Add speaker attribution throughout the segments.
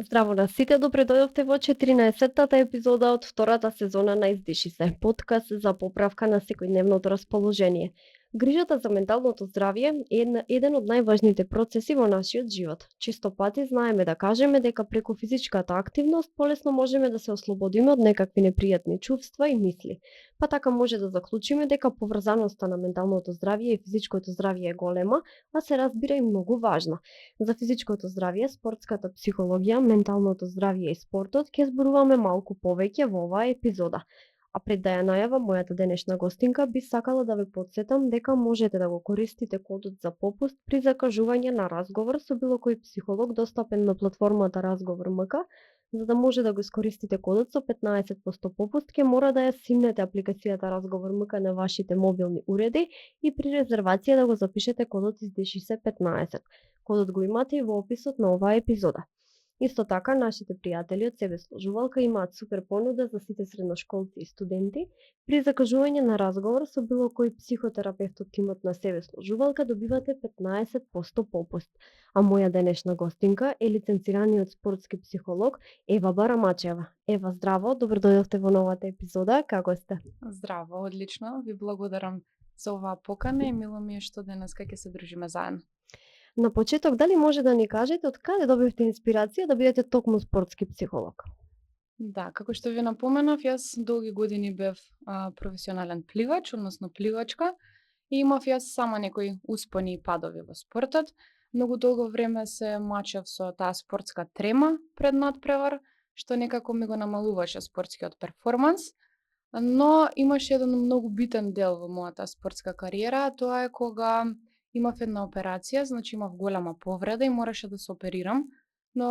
Speaker 1: Здраво на сите, добре дојдовте во 14-тата епизода од втората сезона на Издиши се, подкаст за поправка на секојдневното расположение. Грижата за менталното здравје е еден од најважните процеси во нашиот живот. Често пати знаеме да кажеме дека преку физичката активност полесно можеме да се ослободиме од некакви непријатни чувства и мисли. Па така може да заклучиме дека поврзаноста на менталното здравје и физичкото здравје е голема, а се разбира и многу важна. За физичкото здравје, спортската психологија, менталното здравје и спортот ќе зборуваме малку повеќе во оваа епизода. А пред да ја најавам мојата денешна гостинка, би сакала да ве потсетам дека можете да го користите кодот за попуст при закажување на разговор со било кој психолог достапен на платформата Разговор МК. За да може да го искористите кодот со 15% попуст, ќе мора да ја симнете апликацијата Разговор МК на вашите мобилни уреди и при резервација да го запишете кодот издеши се 15. Кодот го имате и во описот на оваа епизода. Исто така, нашите пријатели од Себе сложувалка имаат супер понуда за сите средношколци и студенти. При закажување на разговор со било кој психотерапевт од тимот на Себе сложувалка добивате 15% попуст. А моја денешна гостинка е лиценцираниот спортски психолог Ева Барамачева. Ева, здраво, добро дојдовте во новата епизода. Како сте?
Speaker 2: Здраво, одлично. Ви благодарам за оваа покана и мило ми е што денеска ќе се дружиме заедно.
Speaker 1: На почеток, дали може да ни кажете од каде добивте инспирација да бидете токму спортски психолог?
Speaker 2: Да, како што ви напоменав, јас долги години бев професионален пливач, односно пливачка, и имав јас сама некои успони и падови во спортот. Многу долго време се мачев со таа спортска трема пред надпревар, што некако ми го намалуваше спортскиот перформанс, но имаше еден многу битен дел во мојата спортска кариера, а тоа е кога имав една операција, значи имав голема повреда и мораше да се оперирам, но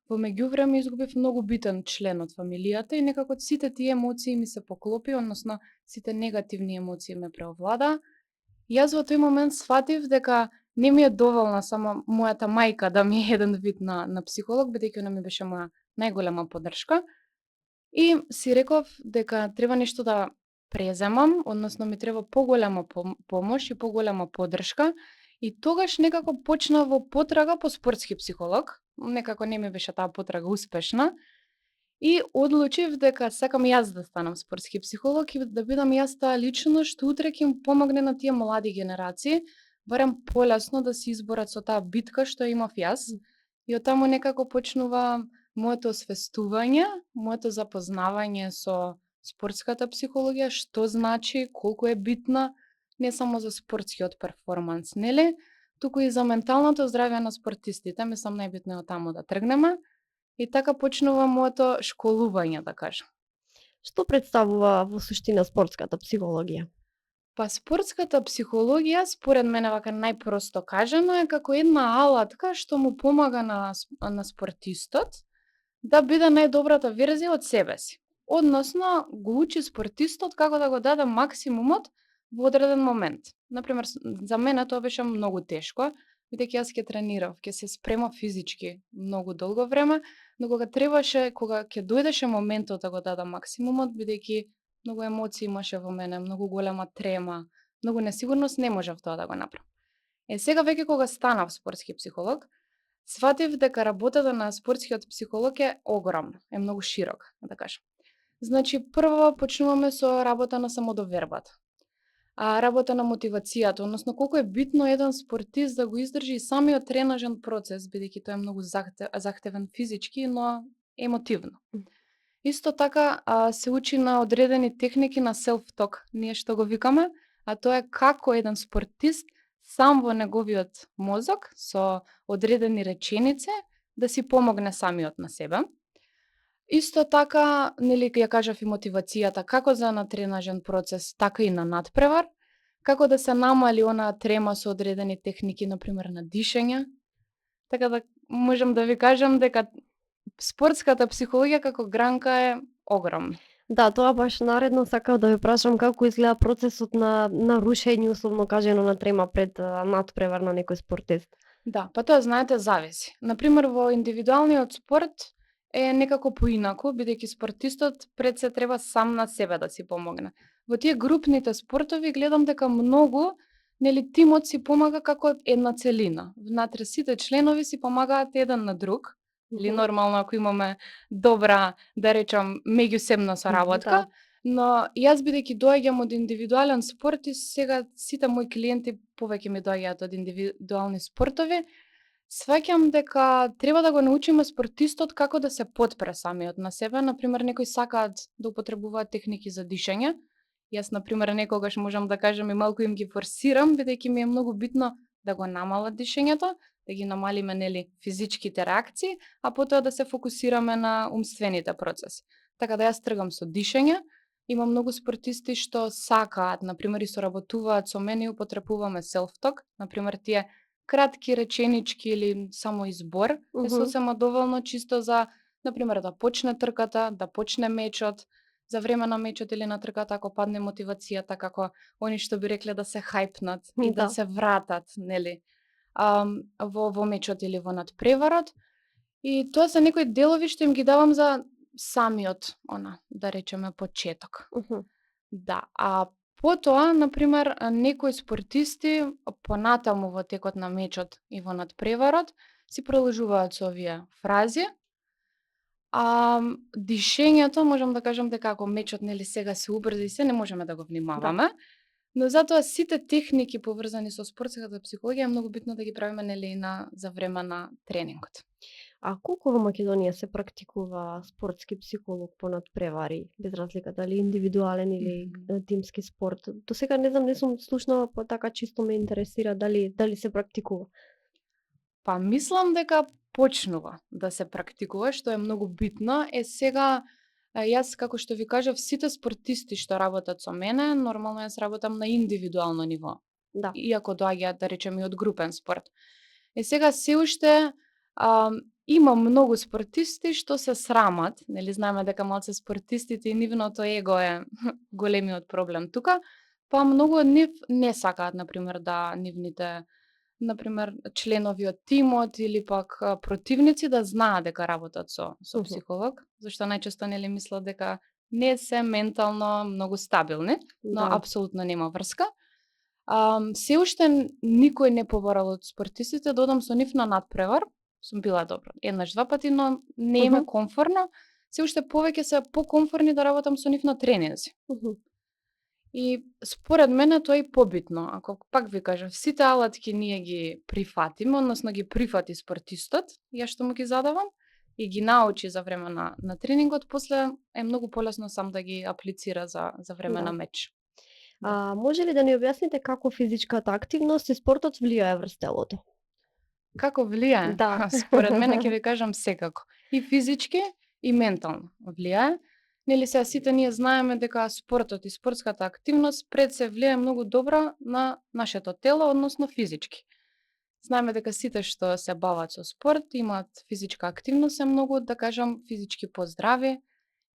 Speaker 2: во меѓувреме изгубив многу битен член од фамилијата и некако сите тие емоции ми се поклопи, односно сите негативни емоции ме преовлада. Јас во тој момент сфатив дека не ми е доволна само мојата мајка да ми е еден вид на психолог, бидејќи она ми беше моја најголема поддршка. И си реков дека треба нешто да преземам, односно ми треба поголема помош и поголема поддршка. И тогаш некако почна во потрага по спортски психолог. Некако не ми беше таа потрага успешна. И одлучив дека сакам јас да станам спортски психолог и да бидам јас таа личност што утре ќе им помогне на тие млади генерации, барем полесно да се изборат со таа битка што имав јас. И оттаму некако почнува моето освестување, моето запознавање со спортската психологија, што значи, колку е битна, не само за спортскиот перформанс, нели? Туку и за менталното здравје на спортистите, мислам најбитно е оттаму да тргнеме. И така почнува моето школување, да кажам.
Speaker 1: Што представува во суштина спортската психологија?
Speaker 2: Па спортската психологија, според мене вака најпросто кажано, е како една алатка што му помага на спортистот да биде најдобрата верзија од себе си. Односно, го учи спортистот како да го даде максимумот во одреден момент. Например, за мене тоа беше многу тешко, бидејќи јас ќе тренирав, ќе се спремав физички многу долго време, но кога ќе дојдеше моментот да го дадам максимумот, бидејќи многу емоции имаше во мене, многу голема трема, многу несигурност, не можев тоа да го направам. Сега веќе кога станав спортски психолог, сватив дека работата на спортскиот психолог е огромна, е многу широка, да кажам. Значи, прво почнуваме со работа на самодовербата. Работа на мотивацијата, односно колку е битно еден спортист да го издржи самиот тренажен процес, бидејќи тоа е многу захтевен физички, но емотивно. Исто така се учи на одредени техники на self-talk, ние што го викаме, а тоа е како еден спортист сам во неговиот мозок со одредени реченици да си помогне самиот на себе. Исто така, нели ја кажав и мотивацијата како за на тренажен процес, така и на надпревар, како да се намали онаа трема со одредени техники, например на дишење. Така да можам да ви кажам дека спортската психологија како гранка е огромна.
Speaker 1: Да, тоа баш наредно сакав да ве прашам како изгледа процесот на рушење, условно кажано, на трема пред надпревар на некој спортист.
Speaker 2: Да, па тоа знаете зависи. Например во индивидуалниот спорт е некако поинаку, бидејќи спортистот пред се треба сам на себе да си помогне. Во тие групните спортови гледам дека многу, нели тимот си помага како една целина. Внатре сите членови си помагаат еден на друг, Или
Speaker 1: Мгм.
Speaker 2: нормално ако имаме добра, да речам, меѓусебна
Speaker 1: Да.
Speaker 2: соработка, но јас бидејќи доаѓам од индивидуален спорт и сега сите мои клиенти повеќе ми доаѓаат од индивидуални спортови, сваќам дека треба да го научиме спортистот како да се потпре самиот на себе. Например, некои сакаат да употребуваат техники за дишење. Јас, например, некогаш можам да кажам и малку им ги форсирам, бидејќи ми е многу битно да го намалат дишењето, да ги намалиме, нели, физичките реакции, а потоа да се фокусираме на умствените процеси. Така да јас тргам со дишење. Има многу спортисти што сакаат, например, и соработуваат со мене и употребуваме self-talk, например, тие кратки реченички или само избор е
Speaker 1: Мгм.
Speaker 2: сосема доволно чисто за, например, да почне трката, да почне мечот, за време на мечот или на трката ако падне мотивацијата, како они што би рекле да се хајпнат и да
Speaker 1: Да.
Speaker 2: се вратат, нели, во мечот или во надпреварот. И тоа се некои делови што им ги давам за самиот, да речеме, почеток.
Speaker 1: Мгм.
Speaker 2: Да, а потоа, например, некои спортисти понатаму во текот на мечот и во надпреварот си продолжуваат со овие фрази. Дишењето можам да кажам дека ако мечот, нели, сега се убрза и се, не можеме да го
Speaker 1: Да.
Speaker 2: внимаваме, но затоа сите техники поврзани со спортската психологија е многу битно да ги правиме, нели, и за време на тренингот.
Speaker 1: А колку во Македонија се практикува спортски психолог по надпревари, без разлика дали индивидуален или
Speaker 2: Мгм.
Speaker 1: тимски спорт? До сега не знам, не сум слушнала, па така чисто ме интересира дали се практикува.
Speaker 2: Па мислам дека почнува да се практикува, што е многу битно. Сега, јас како што ви кажав, сите спортисти што работат со мене, нормално јас работам на индивидуално ниво,
Speaker 1: Да.
Speaker 2: иако доаѓаат, да речеме, и од групен спорт. Сега се уште има многу спортисти што се срамат, нели, знаеме дека малце спортистите и нивното его е големиот проблем тука, па многу од нив не сакаат, например, да нивните, например, членови од тимот или пак противници да знаат дека работат со
Speaker 1: Мгм.
Speaker 2: психолог, зашто најчесто, нели, мислат дека не се ментално многу стабилни, но
Speaker 1: Да.
Speaker 2: апсолутно нема врска. Се уште никој не поборал од спортистите да одам со нив на надпревар, сум била добро еднаш, два пати, но не им
Speaker 1: Мгм.
Speaker 2: е комфорно. Се уште повеќе се покомфорни да работам со нив на тренинзи.
Speaker 1: Мгм.
Speaker 2: И според мене тоа е и побитно. Ако пак ви кажав, сите алатки ние ги прифатиме, односно ги прифати спортистот, ја што му ги задавам, и ги научи за време на тренингот, после е многу полесно сам да ги аплицира за време на
Speaker 1: Да.
Speaker 2: меч. Да.
Speaker 1: Може ли да ни објасните како физичката активност и спортот влијае врз телото?
Speaker 2: Како влијае?
Speaker 1: Да.
Speaker 2: Според мене ќе ви кажам секако. И физички, и ментално влијае. Нели сега сите ние знаеме дека спортот и спортската активност пред се влијае многу добро на нашето тело, односно физички. Знаеме дека сите што се бават со спорт, имаат физичка активност, е многу, да кажам, физички поздрави,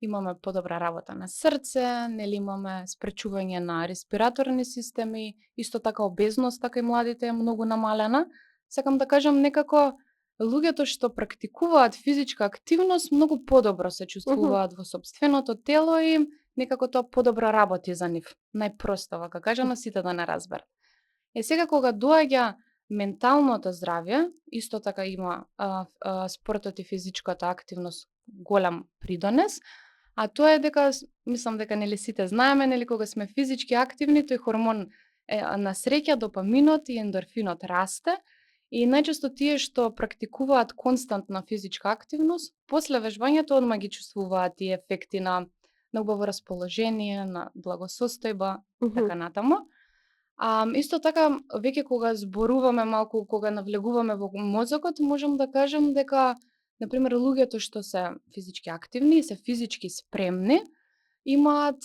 Speaker 2: имаме подобра работа на срце, нели имаме спречување на респираторни системи, исто така обезност, така и младите е многу намалена. Сакам да кажам некако луѓето што практикуваат физичка активност многу подобро се
Speaker 1: Мгм.
Speaker 2: чувствуваат во сопственото тело и некако тоа подобро работи за нив. Најпросто вака кажано, сите да не разберат. Сега кога доаѓа менталното здравје, исто така има спортот и физичката активност голем придонес, а тоа е дека мислам дека, нели, сите знаеме, нели, кога сме физички активни, тој хормон на среќа, допаминот и ендорфинот расте и најчесто тие што практикуваат константна физичка активност, после вежбањето одма ги чувствуваат тие ефекти на убаво расположение, на благосостојба,
Speaker 1: Мгм.
Speaker 2: така натаму. Исто така, веќе кога зборуваме малку, кога навлегуваме во мозокот, можам да кажам дека, например, луѓето што се физички активни и се физички спремни, имаат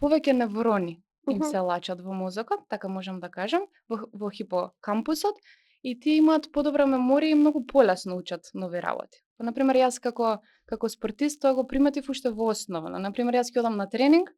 Speaker 2: повеќе неврони им
Speaker 1: Мгм.
Speaker 2: се лачат во мозокот, така можам да кажам, во хипокампусот, и тие имаат подобра меморија и многу полесно учат нови работи. Па, например, јас како спортист тоа го приметив уште во основа. Например, јас ќе одам на тренинг,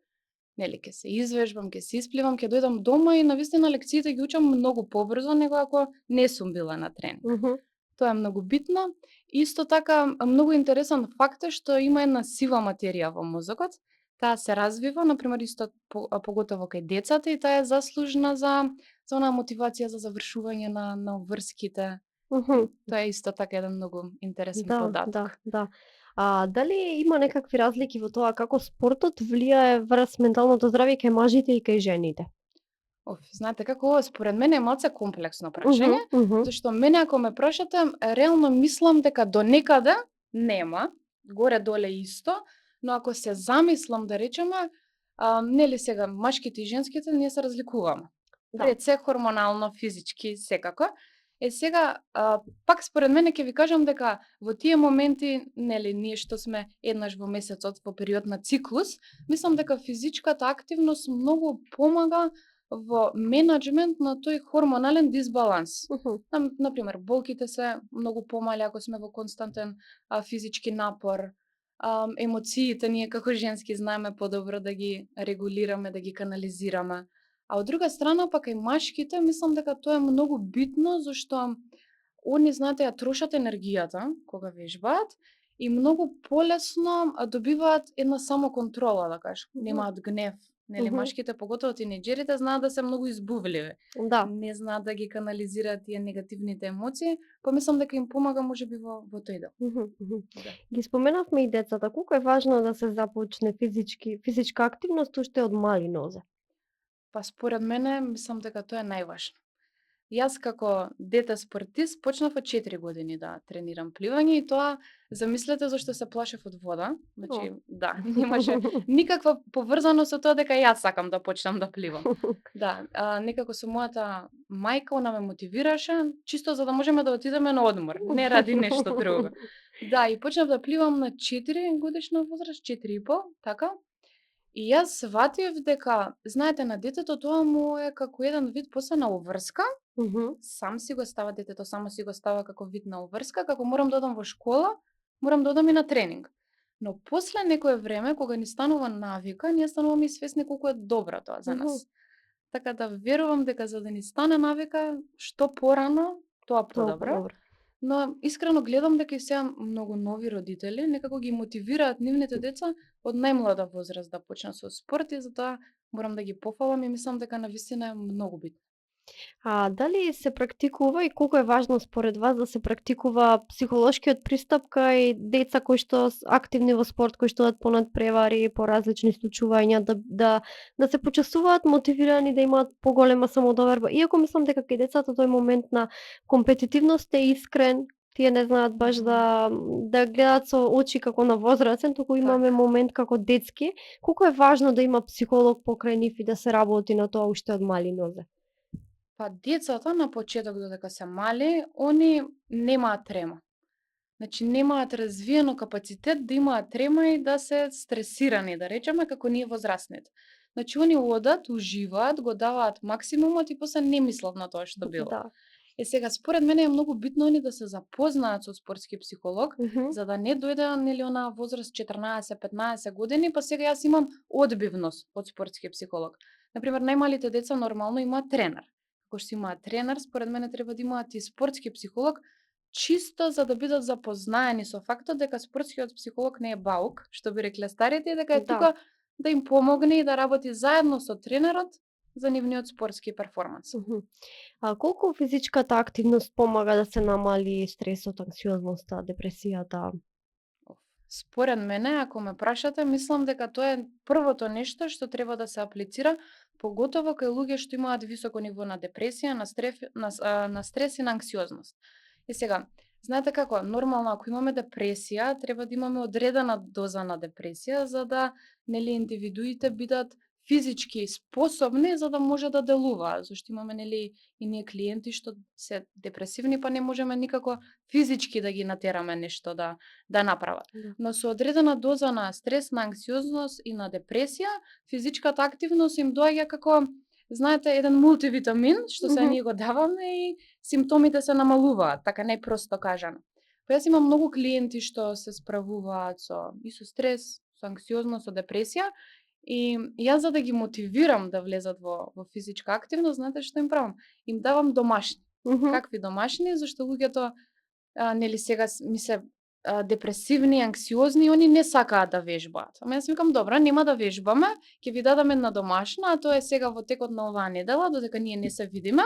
Speaker 2: нели, ќе се извежбам, ќе се испливам, ќе дојдам дома и навистина лекциите ги учам многу побрзо него ако не сум била на тренинг.
Speaker 1: Мгм.
Speaker 2: Тоа е многу битно. Исто така, многу интересен факт е што има една сива материја во мозокот. Таа се развива, например, исто поготово кај децата, и таа е заслужна за онаа мотивација за завршување на врските,
Speaker 1: Мгм.
Speaker 2: Тоа е исто така еден многу интересен податок.
Speaker 1: Да. Дали има некакви разлики во тоа како спортот влијае врз менталното здравје кај мажите и кај жените?
Speaker 2: Знаете како, ова според мене е малце комплексно
Speaker 1: Мгм,
Speaker 2: прашање,
Speaker 1: мгм.
Speaker 2: зашто мене ако ме прашате, реално мислам дека до некаде нема, горе-доле исто, но ако се замислам да речеме, нели сега машките и женските ние се разликуваме.
Speaker 1: Да.
Speaker 2: Пред се хормонално, физички, секако. Сега, пак според мене ќе ви кажам дека во тие моменти, нели, ние што сме еднаш во месецот во период на циклус, мислам дека физичката активност многу помага во менаџмент на тој хормонален дисбаланс.
Speaker 1: Мгм.
Speaker 2: Например, болките се многу помали ако сме во константен физички напор. Емоциите ние како женски знаеме подобро да ги регулираме, да ги канализираме. А од друга страна, пак и машките, мислам дека тоа е многу битно, зашто они, знаете, ја трошат енергијата кога вежбаат и многу полесно добиваат една самоконтрола, да кажам.
Speaker 1: Мгм.
Speaker 2: Немаат гнев. Нели,
Speaker 1: Мгм.
Speaker 2: машките, поготово тинеџерите, знаат да се многу избувливи.
Speaker 1: Да.
Speaker 2: Не знаат да ги канализираат тие негативните емоции, па мислам дека им помага можеби во тој дел.
Speaker 1: Мгм, мгм.
Speaker 2: Да.
Speaker 1: Ги споменавме и децата. Колку е важно да се започне физичка активност уште од мали нозе?
Speaker 2: Па според мене, мислам дека тоа е најважно. Јас како дете спортист почнав од 4 години да тренирам пливање и тоа, замислете зашто се плашев од вода.
Speaker 1: О.
Speaker 2: Значи, да, немаше никаква поврзаност со тоа дека јас сакам да почнам да пливам. Да, некако со мојата мајка, она ме мотивираше, чисто за да можеме да отидеме на одмор, не ради нешто друго. Да, и почнав да пливам на 4 годишна возраст, 4 и пол, така. И јас сватив дека, знаете, на детето тоа му е како еден вид после на уврска,
Speaker 1: Мгм.
Speaker 2: сам си го става детето, само си го става како вид на уврска, како морам да одам во школа, морам да одам и на тренинг. Но после некое време, кога ни станува навика, ние стануваме и свесни колку е добро тоа за
Speaker 1: Мгм.
Speaker 2: нас. Така да верувам дека за да ни стане навика, што порано, тоа
Speaker 1: Толку
Speaker 2: подобро.
Speaker 1: добро.
Speaker 2: Но искрено гледам дека и сега многу нови родители некако ги мотивираат нивните деца од најмлада возраст да почнат со спорт и затоа морам да ги пофалам и мислам дека навистина е многу битно.
Speaker 1: Дали се практикува и колку е важно според вас да се практикува психолошкиот пристап кај деца кои што активни во спорт, кои што одат по надпревари, по различни случувања, да се почувствуваат мотивирани, да имаат поголема самодоверба. Иако мислам дека кај децата тој момент на компетитивност е искрен, тие не знаат баш
Speaker 2: Мгм.
Speaker 1: да гледаат со очи како на возрастен, туку имаме
Speaker 2: Така.
Speaker 1: момент како детски. Колку е важно да има психолог покрај нив и да се работи на тоа уште од мали нозе?
Speaker 2: Па децата на почеток додека се мали, они немаат трема. Значи немаат развиено капацитет да имаат трема и да се стресирани, да речеме, како ние возрастните. Значи они одат, уживаат, го даваат максимумот и после не мислат на тоа што било.
Speaker 1: Да.
Speaker 2: Сега, според мене е многу битно они да се запознаат со спортски психолог,
Speaker 1: Мгм.
Speaker 2: за да не дојде нели онаа возраст 14-15 години, па сега јас имам одбивност од спортски психолог. Например, најмалите деца нормално имаат тренер. Ако што имаат тренер, според мене треба да имаат и спортски психолог, чисто за да бидат запознаени со фактот дека спортскиот психолог не е баук, што би рекле старите, и дека е
Speaker 1: Да.
Speaker 2: тука да им помогне и да работи заедно со тренерот за нивниот спортски перформанс.
Speaker 1: Мгм. Колку физичката активност помага да се намали стресот, анксиозноста, депресијата?
Speaker 2: Според мене, ако ме прашате, мислам дека тоа е првото нешто што треба да се аплицира, поготово кај луѓе што имаат високо ниво на депресија, на стрес и на анксиозност. Сега, знаете како, нормално ако имаме депресија, треба да имаме одредена доза на депресија за да нели индивидуите бидат физички способни за да може да делуваат, зашто имаме нели и ние клиенти што се депресивни, па не можеме никако физички да ги натераме нешто да направат.
Speaker 1: Да.
Speaker 2: Но со одредена доза на стрес, на анксиозност и на депресија, физичката активност им доаѓа како, знаете, еден мултивитамин, што се
Speaker 1: Мгм.
Speaker 2: ние го даваме и симптомите се намалуваат, така најпросто кажано. Па јас имам многу клиенти што се справуваат со стрес, со анксиозност, со депресија и јас за да ги мотивирам да влезат во физичка активност, знаете што им правам? Им давам домашни.
Speaker 1: Мгм.
Speaker 2: Какви домашни? Зашто луѓето нели сега ми се депресивни, анксиозни, они не сакаат да вежбаат. Ама јас викам, добра, нема да вежбаме, ќе ви дадам една домашна, а тоа е сега во текот на оваа недела, додека ние не се видиме.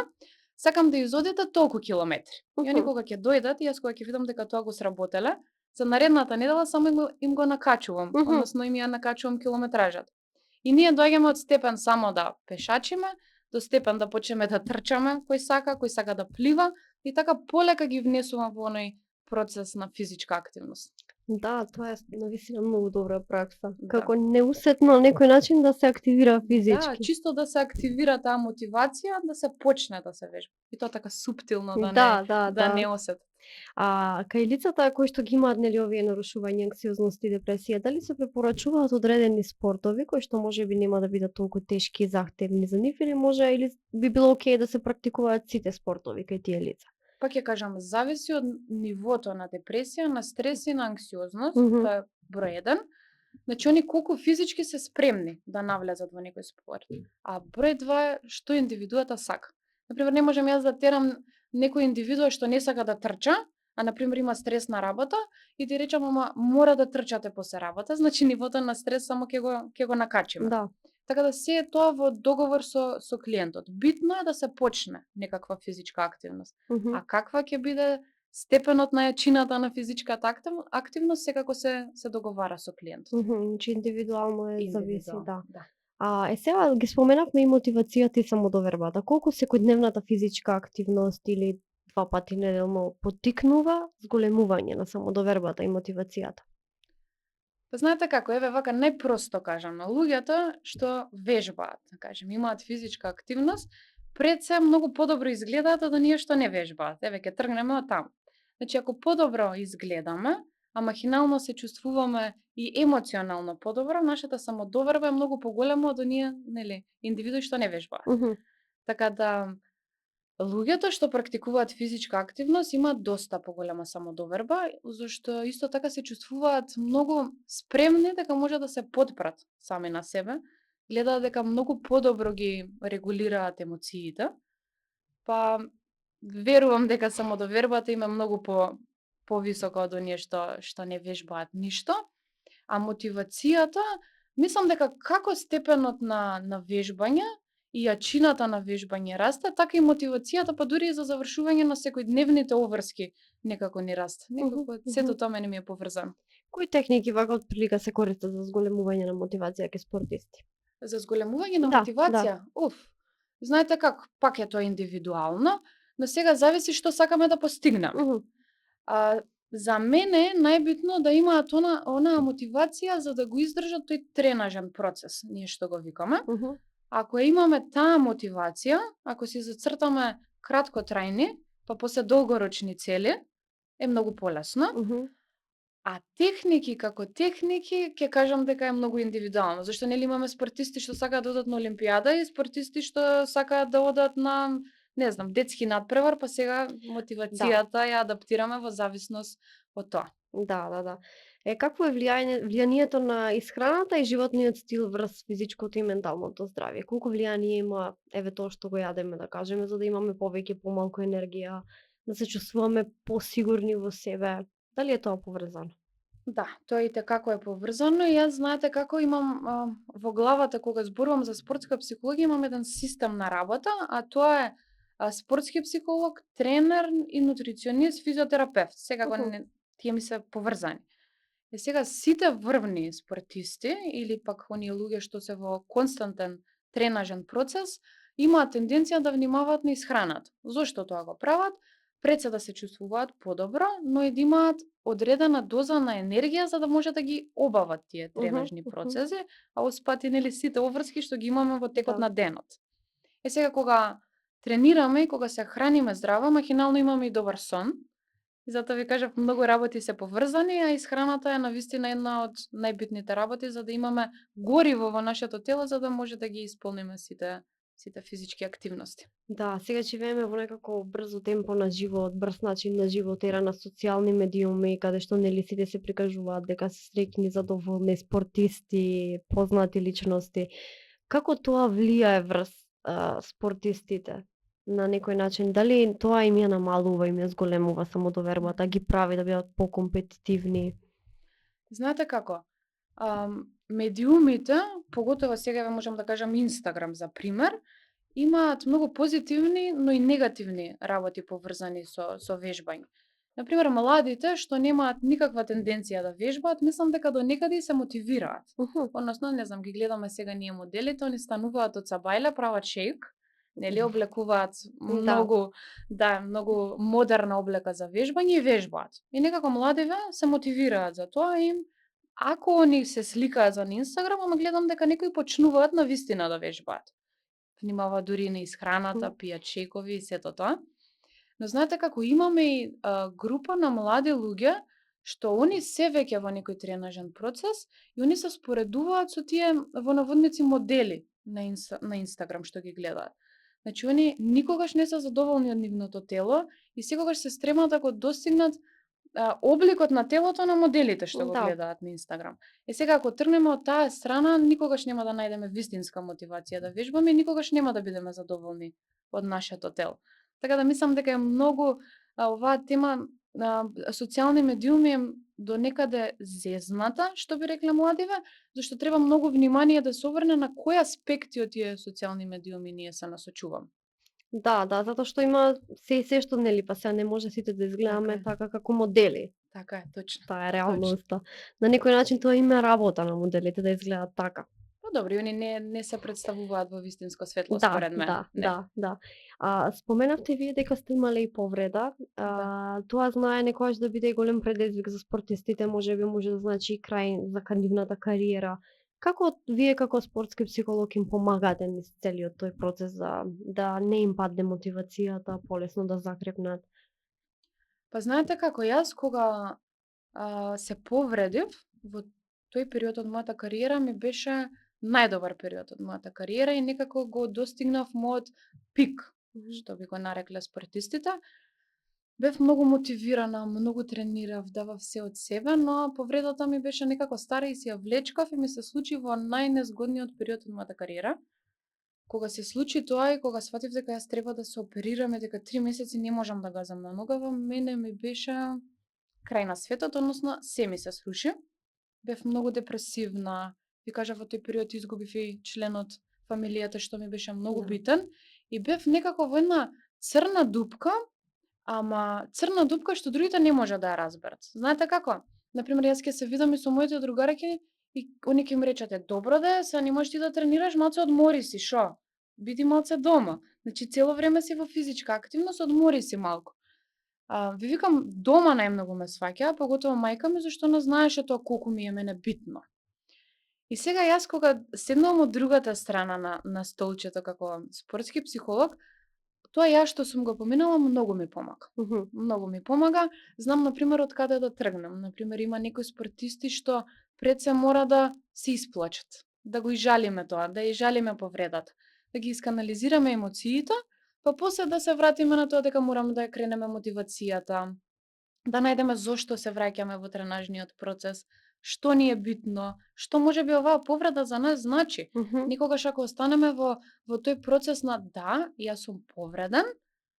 Speaker 2: сакам да изодите толку километри. И они
Speaker 1: Мгм.
Speaker 2: кога ќе дојдат, и јас кога ќе видам дека тоа го сработеле, за наредната недела само им го накачувам,
Speaker 1: Мгм.
Speaker 2: односно им ја накачувам километражата. И ние доаѓаме од степен само да пешачиме, до степен да почнеме да трчаме, кој сака да плива, и така полека ги внесувам во оној процес на физичка активност.
Speaker 1: Да, тоа е навистина многу добра пракса.
Speaker 2: Да.
Speaker 1: Како неусетно на некој начин да се активира
Speaker 2: Да,
Speaker 1: физички.
Speaker 2: чисто да се активира таа мотивација, да се почне да се вежба. И тоа така суптилно
Speaker 1: Да, да,
Speaker 2: да
Speaker 1: да.
Speaker 2: не осет.
Speaker 1: Кај лицата кои што ги имаат нели овие нарушувања, анксиозност и депресија, дали се препорачуваат одредени спортови кои што можеби нема да бидат толку тешки и захтевни за нив или би било окей да се практикуваат сите спортови кај тие лица?
Speaker 2: Па ќе кажам, зависи од нивото на депресија, на стрес и на анксиозност,
Speaker 1: Мгм.
Speaker 2: тоа е број 1. Значи, они колку физички се спремни да навлезат во некој спорт. А број 2 е што индивидуата сака. Например, не можам јас да терам некој индивидуа што не сака да трча, а например има стрес на работа и ти речам, ама мора да трчате после работа, значи нивото на стрес само ќе го накачиме.
Speaker 1: Да.
Speaker 2: Така да се е тоа во договор со клиентот. Битно е да се почне некаква физичка активност.
Speaker 1: Мгм.
Speaker 2: А каква ќе биде степенот на јачината на физичката активност, секако се договара со клиентот.
Speaker 1: Мгм. Значи индивидуално зависи,
Speaker 2: Индивидуално,
Speaker 1: да.
Speaker 2: да.
Speaker 1: Сега ги споменавме и мотивацијата и самодовербата. Колку секојдневната физичка активност или 2 пати неделно поттикнува зголемување на самодовербата и мотивацијата?
Speaker 2: Па знаете како, еве вака најпросто кажано, луѓето што вежбаат, да кажем, имаат физичка активност, пред се многу подобро изгледаат од оние што не вежбаат. Еве ќе тргнеме од таму. Значи ако подобро изгледаме, а махинално се чувствуваме и емоционално подобро, нашата самодоверба е многу поголема од оние, нели, индивидуи што не вежбаат.
Speaker 1: Мгм.
Speaker 2: Така да луѓето што практикуваат физичка активност имаат доста поголема самодоверба, зашто исто така се чувствуваат многу спремни дека може да се подпрат сами на себе, гледаат дека многу подобро ги регулираат емоциите, па верувам дека самодовербата им е многу повисока од оние што не вежбаат ништо, а мотивацијата, мислам дека како степенот на вежбање и јачината на вежбање расте, така и мотивацијата, па дури и за завршување на секојдневните обврски некако ни расте.
Speaker 1: Мгм.
Speaker 2: Некако
Speaker 1: Мгм.
Speaker 2: сето тоа мене ми е поврзано.
Speaker 1: Кои техники вака од прилика се користат за зголемување на мотивација кај спортисти?
Speaker 2: За зголемување на
Speaker 1: Да.
Speaker 2: мотивација, знаете како, пак е тоа индивидуално, но сега зависи што сакаме да постигнеме.
Speaker 1: Мгм.
Speaker 2: А, за мене е најбитно да имаат онаа мотивација за да го издржат тој тренажен процес, ние што го викаме.
Speaker 1: Мгм.
Speaker 2: Ако ја имаме таа мотивација, ако си зацртаме краткотрајни, па после долгорочни цели, е многу полесно.
Speaker 1: Мгм.
Speaker 2: А техники како техники, ќе кажам дека е многу индивидуално, зашто нели имаме спортисти што сакаат да одат на олимпијада и спортисти што сакаат да одат на, не знам, детски надпревар, па сега
Speaker 1: Да.
Speaker 2: мотивацијата ја адаптираме во зависност од тоа.
Speaker 1: Да. Какво е влијанието на исхраната и животниот стил врз физичкото и менталното здравје? Колку влијание има еве тоа што го јадеме, да кажеме, за да имаме повеќе, помалку енергија, да се чувствуваме посигурни во себе? Дали е тоа поврзано?
Speaker 2: Да, тоа и како е поврзано и јас знаете како имам во главата кога зборувам за спортска психологија имам еден систем на работа, а тоа е спортски психолог, тренер и нутриционист, физиотерапевт. Секако
Speaker 1: Мгм.
Speaker 2: тие ми се поврзани. И сега сите врвни спортисти или пак оние луѓе што се во константен тренажен процес имаат тенденција да внимаваат на исхраната. Зошто тоа го прават? Пред се да се чувствуваат подобро, но и да имаат одредена доза на енергија за да може да ги обават тие тренажни
Speaker 1: Мгм.
Speaker 2: процеси, а успати нели сите обврски што ги имаме во текот
Speaker 1: Да.
Speaker 2: на денот. Сега кога тренираме и кога се храниме здраво, махинално имаме и добар сон. И затоа ви кажав, многу работи се поврзани, а исхраната е навистина една од најбитните работи за да имаме гориво во нашето тело за да може да ги исполниме сите физички активности.
Speaker 1: Да, сега живееме во некако брзо темпо на живот, брз начин на живот, ера на социјални медиуми, каде што нели сите се прикажуваат дека се среќни, задоволни, спортисти, познати личности. Како тоа влијае врз спортистите на некој начин? Дали тоа им ја намалува, им ја зголемува самодовербата, ги прави да бидат покомпетитивни?
Speaker 2: Знаете како? Медиумите, поготово сега ве можам да кажам Инстаграм за пример, имаат многу позитивни, но и негативни работи поврзани со вежбање. Например, младите што немаат никаква тенденција да вежбаат, мислам дека до некаде и се мотивираат.
Speaker 1: Мгм.
Speaker 2: Односно, не знам, ги гледаме сега ние моделите, они стануваат од сабајле, прават шейк, нели, облекуваат
Speaker 1: Да.
Speaker 2: многу, да, многу модерна облека за вежбање и вежбаат. И некако младиве се мотивираат за тоа им, ако они се сликаат за на Инстаграм, ама гледам дека некои почнуваат на вистина да вежбаат. Внимава дури и на исхраната, пијат шејкови и сето тоа. Но знаете како имаме и група на млади луѓе што они се веќе во некој тренажен процес и они се споредуваат со тие во наводници модели на Инстаграм што ги гледаат. Значи они никогаш не се задоволни од нивното тело и секогаш се стремат да го достигнат обликот на телото на моделите што го
Speaker 1: Да.
Speaker 2: гледаат на Инстаграм. Е сега ако тргнеме од таа страна, никогаш нема да најдеме вистинска мотивација да вежбаме и никогаш нема да бидеме задоволни од нашето тело. Така да мислам дека е многу оваа тема на социјални медиуми е до некаде зезната, што би рекле младиве, зашто треба многу внимание да се обрне на кои аспекти од тие социјални медиуми ние се насочуваме.
Speaker 1: Да, да, затоа што има се што нели, па сега не може сите да изгледаме
Speaker 2: Така
Speaker 1: така како модели.
Speaker 2: Така е, точно.
Speaker 1: Таа е
Speaker 2: Точно.
Speaker 1: реалноста. На некој начин тоа има работа на моделите да изгледаат така.
Speaker 2: Па добро, и они не се представуваат во вистинско светло
Speaker 1: Да,
Speaker 2: според мен.
Speaker 1: да,
Speaker 2: Не.
Speaker 1: да, да. Споменавте вие дека сте имале и повреда.
Speaker 2: Да.
Speaker 1: Тоа знае некогаш да биде и голем предизвик за спортистите, можеби може да значи и крај за нивната кариера. Како вие како спортски психолог им помагате низ целиот тој процес за да не им падне мотивацијата, полесно да закрепнат?
Speaker 2: Па знаете како, јас кога се повредив, во тој период од мојата кариера ми беше најдобар период од мојата кариера и некако го достигнав мојот пик, што би го нарекле спортистите. Бев многу мотивирана, многу тренирав, давав се од себе, но повредата ми беше некако стара и си ја влечкав и ми се случи во најнезгодниот период од мојата кариера. Кога се случи тоа и кога сватив дека јас треба да се оперирам и дека 3 месеци не можам да газам на нога, во мене ми беше крај на светот, односно се ми се сруши. Бев многу депресивна, ви кажав во тој период изгубив и член од фамилијата што ми беше многу
Speaker 1: Да.
Speaker 2: битен и бев некако во една црна дупка, ама црна дупка што другите не може да ја разберат. Знаете како? Например, јас ќе се видам и со моите другарки и они ќе ми речат: добро да е, сега не можеш ти да тренираш, малце одмори си, шо? Биди малце дома. Значи цело време си во физичка активност, одмори си малку. Ви викам, дома најмногу ме сваќа, поготово мајка ми, зашто не знаеше тоа колку ми е мене битно. И сега јас кога седнувам од другата страна на столчето како спортски психолог, тоа јас што сум го поминала многу ми помага.
Speaker 1: Мгм.
Speaker 2: Многу ми помага. Знам, например, од каде да тргнам. Например, има некои спортисти што пред се мора да се исплачат, да го изжалиме тоа, да изжалиме повредата, да ги исканализираме емоциите, па после да се вратиме на тоа дека мораме да ја кренеме мотивацијата, да најдеме зошто се враќаме во тренажниот процес, што ни е битно, што можеби оваа повреда за нас значи.
Speaker 1: Мгм.
Speaker 2: Никогаш ако останеме во тој процес на да, јас сум повреден,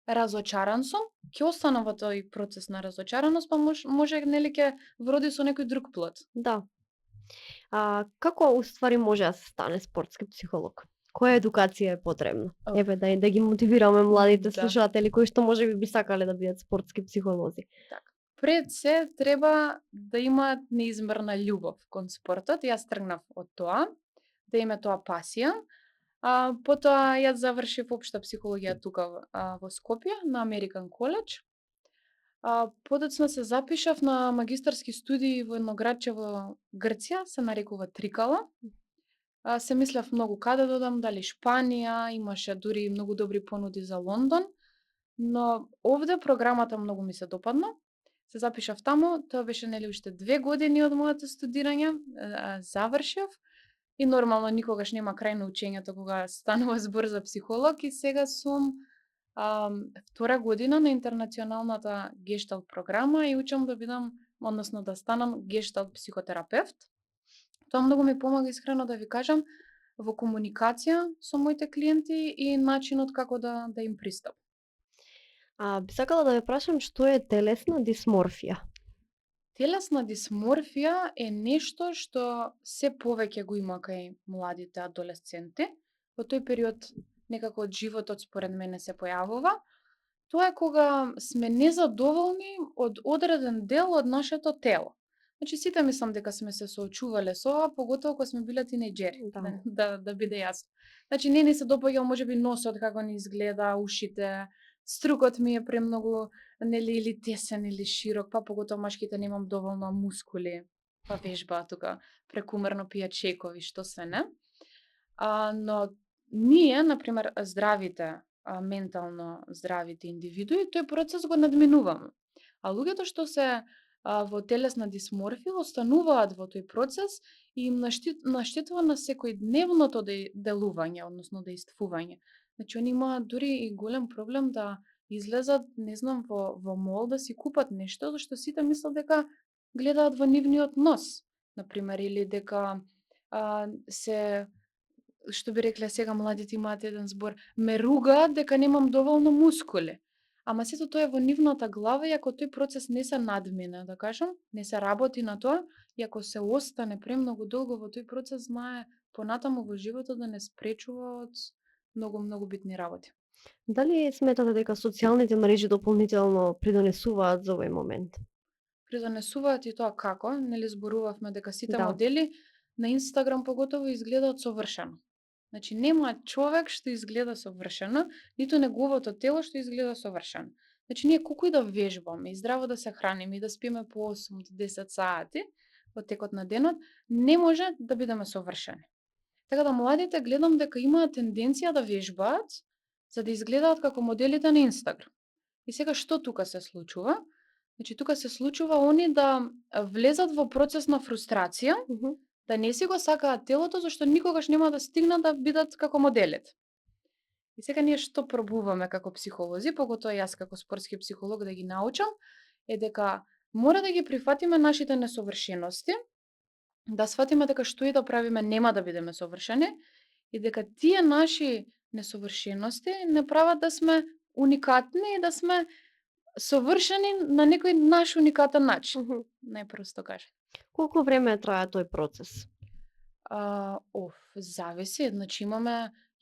Speaker 2: разочаран сум, ќе останам во тој процес на разочараност, па може нели ќе вроди со некој друг плод.
Speaker 1: Да. Како уствари може да се стане спортски психолог? Која едукација е потребна?
Speaker 2: Оф.
Speaker 1: Еве да ги мотивираме младите
Speaker 2: Да.
Speaker 1: слушатели кои што можеби би сакале да бидат спортски психолози.
Speaker 2: Така. Пред се треба да имаат неизмерна љубов кон спортот. Јас тргнав од тоа, да име тоа пасија. Потоа јас завршив општа психологија тука во Скопје на American College. Подоцна се запишав на магистарски студии во едно градче во Грција, се нарекува Трикала. Се мислев многу каде да одам, дали Шпанија, имаше дури многу добри понуди за Лондон, но овде програмата многу ми се допадна. Се запишав таму, тоа беше нели уште 2 години од моето студирање, завршив и нормално никогаш нема крај на учењето кога станува збор за психолог и сега сум втора година на интернационалната гешталт програма и учам да бидам, односно да станам гешталт психотерапевт. Тоа многу ми помага искрено да ви кажам во комуникација со моите клиенти и начинот како да им пристапам.
Speaker 1: Би сакала да ве прашам што е телесна дисморфија?
Speaker 2: Телесна дисморфија е нешто што се повеќе го има кај младите адолесценти. Во тој период некако од животот според мене се појавува, тоа е кога сме незадоволни од одреден дел од нашето тело. Значи сите мислам дека сме се соочувале со ова, поготово кога сме биле тинејџери,
Speaker 1: Да.
Speaker 2: да биде јасно. Значи не ни се допаѓа можеби носот како ни изгледа, ушите, струкот ми е премногу нели или тесен или широк, па поготово машките немам доволно мускули, па вежба тука прекумерно пијат шејкови, што се не. Но ние, например, здравите, ментално здравите индивидуи, тој процес го надминуваме. А луѓето што се во телесна дисморфија остануваат во тој процес и им наштетува на секојдневното делување, односно дејствување. Значи, они имаат дури и голем проблем да излезат, не знам, во мол да си купат нешто, зашто сите мислат дека гледаат во нивниот нос, например, или дека се, што би рекле сега младите имаат еден збор, ме ругаат дека немам доволно мускули. Ама сето тоа е во нивната глава и ако тој процес не се надмине, да кажам, не се работи на тоа, и ако се остане премногу долго во тој процес, знае понатаму во животот да не спречува од многу битни работи.
Speaker 1: Дали сметате дека социјалните мрежи дополнително придонесуваат за овој момент?
Speaker 2: Придонесуваат и тоа како, нели зборувавме дека сите
Speaker 1: Да.
Speaker 2: модели на Инстаграм поготово изгледаат совршено. Значи нема човек што изгледа совршено, ниту неговото тело што изгледа совршено. Значи ние колку и да вежбаме и здраво да се храниме и да спиме по 8 до 10 сати во текот на денот, не може да бидеме совршени. Така да младите гледам дека имаат тенденција да вежбаат за да изгледаат како моделите на Инстаграм. И сега што тука се случува? Значи тука се случува они да влезат во процес на фрустрација,
Speaker 1: Мгм.
Speaker 2: да не си го сакаат телото зашто никогаш нема да стигнат да бидат како моделите. И сега ние што пробуваме како психолози, поготоа јас како спортски психолог да ги научам, е дека мора да ги прифатиме нашите несовршености, да сватиме дека што и да правиме нема да бидеме совршени и дека тие наши несовршености не прават да сме уникатни и да сме совршени на некој наш уникатен начин.
Speaker 1: Мгм.
Speaker 2: Најпросто кажем.
Speaker 1: Колку време трае тој процес?
Speaker 2: Зависи, значи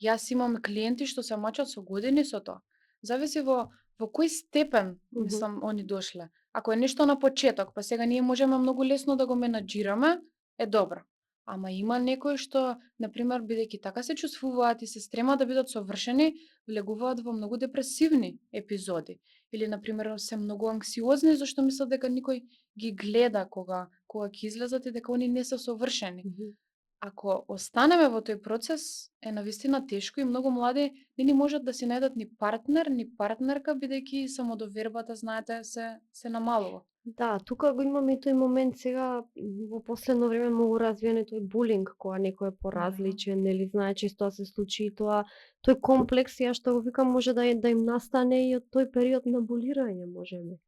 Speaker 2: јас имам клиенти што се мачат со години со тоа. Зависи во кој степен,
Speaker 1: Мгм.
Speaker 2: мислам, они дошле. Ако е нешто на почеток, па сега ние можеме многу лесно да го менаџираме, е добро. Ама има некои што, например, бидејќи така се чувствуваат и се стремат да бидат совршени, влегуваат во многу депресивни епизоди. Или, например, се многу анксиозни зашто мислат дека никој ги гледа кога ќе излезат и дека они не се совршени.
Speaker 1: Мгм.
Speaker 2: Ако останеме во тој процес, е навистина тешко и многу млади не можат да си најдат ни партнер, ни партнерка, бидејќи самодовербата, знаете, се намалува.
Speaker 1: Да, тука го имаме и тој момент сега во последно време многу развиен е тој булинг, кога некој е поразличен, нели знае често да се случи и тоа, тој комплекс, ја што го викам, може да им настане и од тој период на булирање, можеби.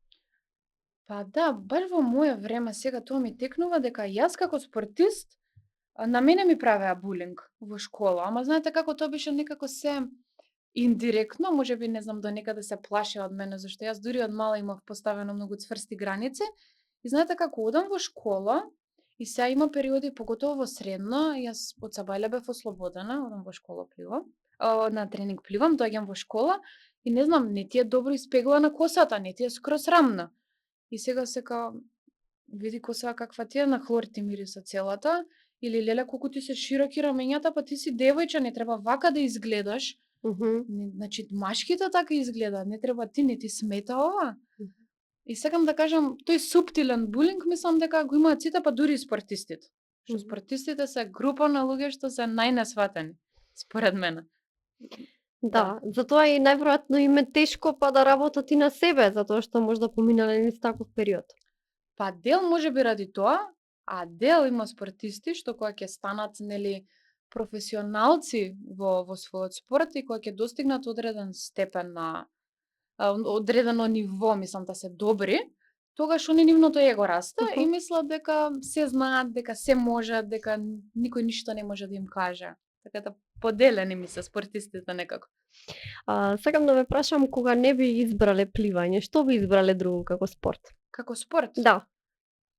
Speaker 2: Па да, баш во моје време сега тоа ми текнува дека јас како спортист на мене ми правеа булинг во школа, ама знаете како тоа беше некако се индиректно, можеби не знам до некаде се плашеа од мене зашто јас дури од мала имав поставено многу цврсти граници и знаете како одам во школа и сега има периоди поготово во средно, јас од Сабајле бев ослободена, одам во школа пливам, на тренинг пливам, доаѓам во школа и не знам, не ти е добро испеглана косата, не ти е скроз рамна. И сега види косава каква ти е, на хлор ти мириса целата, или леле колку ти се широки рамењата, па ти си девојче, не треба вака да изгледаш.
Speaker 1: Мгм.
Speaker 2: Значи, машките така изгледаат, не треба ти, не ти смета ова.
Speaker 1: Мгм.
Speaker 2: И сакам да кажам, тој суптилен булинг, мислам дека го имаат сите, па дури и спортистите. Што
Speaker 1: Мгм.
Speaker 2: спортистите се група на луѓе што се најнесватени, според мене.
Speaker 1: Да, затоа и најверојатно им е тешко па да работат и на себе, затоа што можда поминале низ таков период.
Speaker 2: Па дел можеби ради тоа, а дел има спортисти што кога ќе станат нели професионалци во својот спорт и кога ќе достигнат одреден степен на одредено ниво, мислам да се добри, тогаш они нивното его расте и
Speaker 1: Мгм.
Speaker 2: мислат дека се знаат, дека се можат, дека никој ништо не може да им каже. Така да поделени ми се спортистите некако.
Speaker 1: Сакам да ве прашам, кога не би избрале пливање, што би избрале друго како спорт?
Speaker 2: Како спорт?
Speaker 1: Да.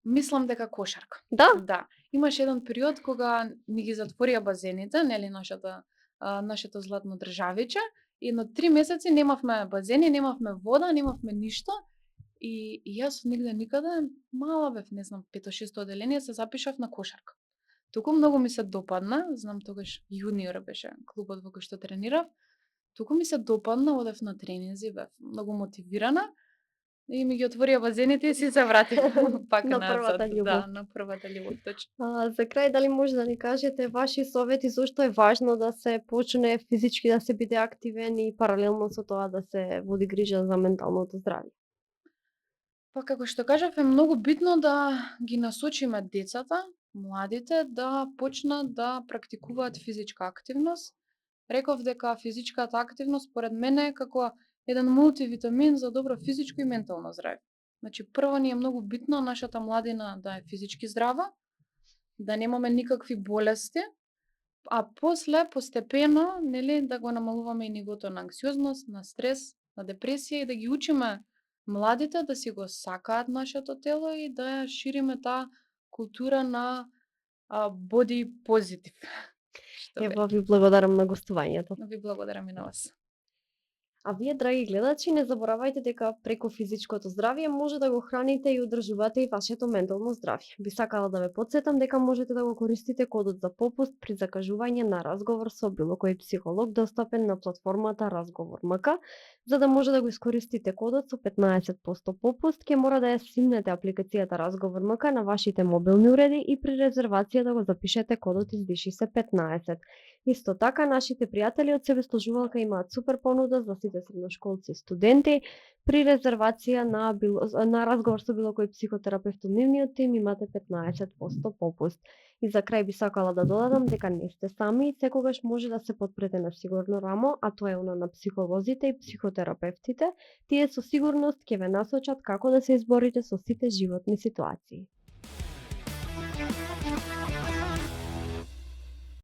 Speaker 2: Мислам дека кошарка.
Speaker 1: Да?
Speaker 2: Да. Имаше еден период кога ни ги затворија базените, нели нашата нашето златно државиче и едно 3 месеци немавме базени, немавме вода, немавме ништо и јас негде никаде мала бев, не знам, 5-6 оделение се запишав на кошарка. Туку многу ми се допадна, знам тогаш јуниор беше клубот во кој што тренирав. Туку ми се допадна, одев на тренинзи, бев многу мотивирана и ми ги отворија базените и си се вратив пак
Speaker 1: На
Speaker 2: назад.
Speaker 1: првата љубов.
Speaker 2: Да, на првата љубов, точно.
Speaker 1: За крај, дали може да ни кажете ваши совети зошто е важно да се почне физички да се биде активен и паралелно со тоа да се води грижа за менталното здравје?
Speaker 2: Па како што кажав, е многу битно да ги насочиме децата, младите да почнат да практикуваат физичка активност. Реков дека физичката активност според мене е како еден мултивитамин за добро физичко и ментално здравје. Значи прво ни е многу битно нашата младина да е физички здрава, да немаме никакви болести, а после постепено, нели, да го намалуваме и нивото на анксиозност, на стрес, на депресија и да ги учиме младите да си го сакаат нашето тело и да ја шириме таа култура на body positive. Што бе.
Speaker 1: Ево, ви благодарам на гостувањето.
Speaker 2: Ви благодарам и на вас.
Speaker 1: А вие, драги гледачи, не заборавајте дека преку физичкото здравје може да го храните и одржувате и вашето ментално здравје. Би сакала да ве потсетам дека можете да го користите кодот за попуст при закажување на разговор со било кој психолог достапен на платформата Разговор МК. За да може да го искористите кодот со 15% попуст, ќе мора да ја симнете апликацијата Разговор МК на вашите мобилни уреди и при резервација да го запишете кодот издиши се 15. Исто така, нашите пријатели од себеслужувалка имаат супер понуда за сите средношколци и студенти. При резервација на разговор со било кој психотерапевт од нивниот тим имате 15% попуст. И за крај би сакала да додадам дека не сте сами и секогаш може да се потпрете на сигурно рамо, а тоа е она на психолозите и психотерапевтите. Тие со сигурност ќе ве насочат како да се изборите со сите животни ситуации.